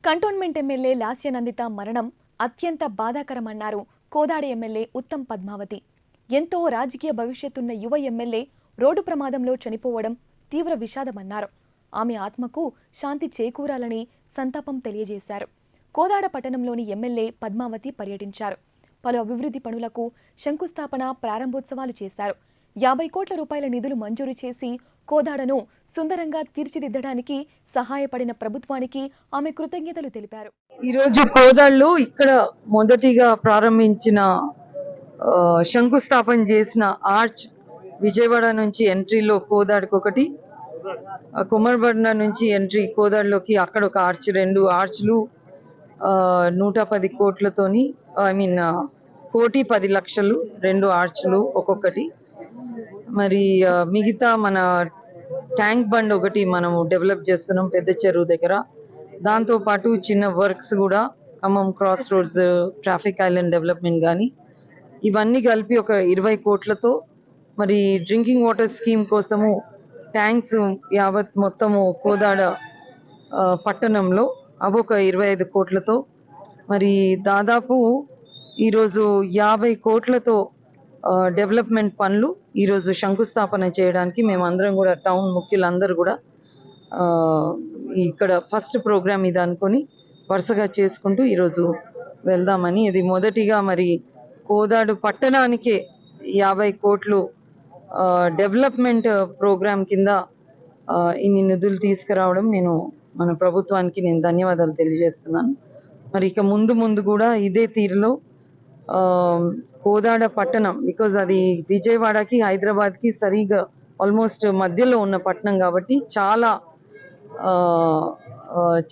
Cantonment MLA Lasya Nanditha మరణం అత్యంత బాధాకరమన్నారు Kodad MLA Uttam Padmavati. ఎంతో రాజకీయ భవిష్యత్తున్న యువ ఎమ్మెల్యే రోడ్డు ప్రమాదంలో చనిపోవడం తీవ్ర విషాదమన్నారు. ఆమె ఆత్మకు శాంతి చేకూరాలని సంతాపం తెలియజేశారు. కోదాడ పట్టణంలోని ఎమ్మెల్యే పద్మావతి పర్యటించారు. పలు అభివృద్ధి పనులకు శంకుస్థాపన, ప్రారంభోత్సవాలు చేశారు. 50 కోట్ల రూపాయల నిధులు మంజూరు చేసి కోదాడను సుందరంగా తీర్చిదిద్దడానికి సహాయపడిన ప్రభుత్వానికి ఆమె కృతజ్ఞతలు తెలిపారు. ఈరోజు కోదాడలో ఇక్కడ మొదటిగా ప్రారంభించిన శంకుస్థాపన చేసిన ఆర్చ్ విజయవాడ నుంచి ఎంట్రీలో కోదాడకు ఒకటి, కుమర్బండ నుంచి ఎంట్రీ కోదాడలోకి అక్కడ ఒక ఆర్చ్, 2 ఆర్చ్లు 110 కోట్లతోని ₹1,10,00,000 2 ఆర్చ్లు ఒక్కొక్కటి. మరి మిగతా మన ట్యాంక్ బండ్ ఒకటి మనము డెవలప్ చేస్తున్నాం పెద్ద చెరువు దగ్గర. దాంతో పాటు చిన్న వర్క్స్ కూడా Khammam cross roads traffic island development కానీ ఇవన్నీ కలిపి ఒక 20 కోట్లతో, మరి డ్రింకింగ్ వాటర్ స్కీమ్ కోసము ట్యాంక్స్ యావత్ మొత్తము కోదాడ పట్టణంలో అవి ఒక 25 కోట్లతో, మరి దాదాపు ఈరోజు 50 కోట్లతో డెవలప్మెంట్ పనులు ఈరోజు శంకుస్థాపన చేయడానికి మేమందరం కూడా టౌన్ ముఖ్యులందరూ కూడా ఇక్కడ ఫస్ట్ ప్రోగ్రామ్ ఇది అనుకొని వరుసగా చేసుకుంటూ ఈరోజు వెళ్దామని. ఇది మొదటిగా మరి కోదాడు పట్టణానికే 50 కోట్లు డెవలప్మెంట్ ప్రోగ్రామ్ కింద ఇన్ని నిధులు తీసుకురావడం మన ప్రభుత్వానికి నేను ధన్యవాదాలు తెలియజేస్తున్నాను. మరి ఇక ముందు కూడా ఇదే తీరులో కోదాడ పట్టణం, బికాజ్ అది విజయవాడకి హైదరాబాద్కి సరిగా ఆల్మోస్ట్ మధ్యలో ఉన్న పట్టణం కాబట్టి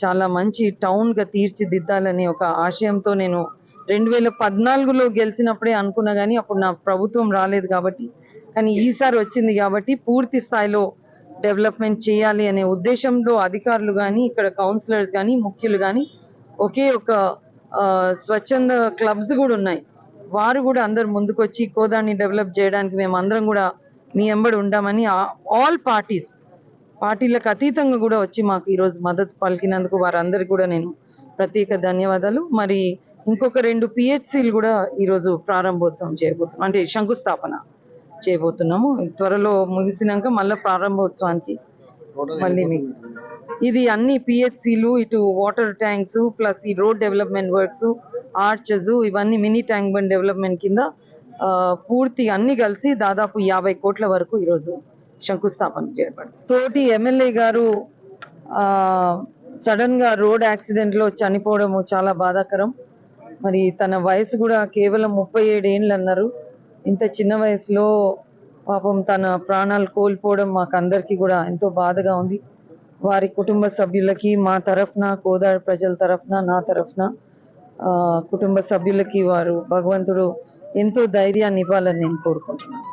చాలా మంచి టౌన్గా తీర్చిదిద్దాలని ఒక ఆశయంతో నేను 2014లో గెలిచినప్పుడే అనుకున్నా, కానీ అప్పుడు నా ప్రభుత్వం రాలేదు కాబట్టి, కానీ ఈసారి వచ్చింది కాబట్టి పూర్తి స్థాయిలో డెవలప్మెంట్ చేయాలి అనే ఉద్దేశంలో అధికారులు కానీ, ఇక్కడ కౌన్సిలర్స్ కానీ, ముఖ్యులు కానీ, ఒకే ఒక స్వచ్ఛంద క్లబ్స్ కూడా ఉన్నాయి, వారు కూడా అందరు ముందుకొచ్చి కోదాన్ని డెవలప్ చేయడానికి మేము అందరం కూడా మీ ఎంబడి ఉంటామని ఆల్ పార్టీలకు అతీతంగా కూడా వచ్చి మాకు ఈరోజు మద్దతు పలికినందుకు వారందరికీ కూడా నేను ప్రత్యేక ధన్యవాదాలు. మరి ఇంకొక 2 PHCలు కూడా ఈరోజు ప్రారంభోత్సవం చేయబోతున్నాం, అంటే శంకుస్థాపన చేయబోతున్నాము. త్వరలో ముగిసినాక మళ్ళీ ప్రారంభోత్సవానికి మళ్ళీ మీకు ఇది అన్ని PHCలు, ఇటు వాటర్ ట్యాంక్స్ ప్లస్ ఈ రోడ్ డెవలప్మెంట్ వర్క్స్, ఆర్చెస్, ఇవన్నీ మినీ ట్యాంక్ బండ్ డెవలప్మెంట్ కింద పూర్తి అన్ని కలిసి దాదాపు 50 కోట్ల వరకు ఈరోజు శంకుస్థాపన చేయబడింది. తోటి ఎమ్మెల్యే గారు సడన్ గా రోడ్ యాక్సిడెంట్ లో చనిపోవడం చాలా బాధాకరం. మరి తన వయసు కూడా కేవలం 37 ఏళ్ళు అన్నారు. ఇంత చిన్న వయసులో పాపం తన ప్రాణాలు కోల్పోవడం మాకు అందరికీ కూడా ఎంతో బాధగా ఉంది. వారి కుటుంబ సభ్యులకి మా తరఫున, కోదాడ ప్రజల తరఫున, నా తరఫున కుటుంబ సభ్యులకి వారు భగవంతుడు ఎంతో ధైర్యాన్ని ఇవ్వాలని నేను కోరుకుంటున్నాను.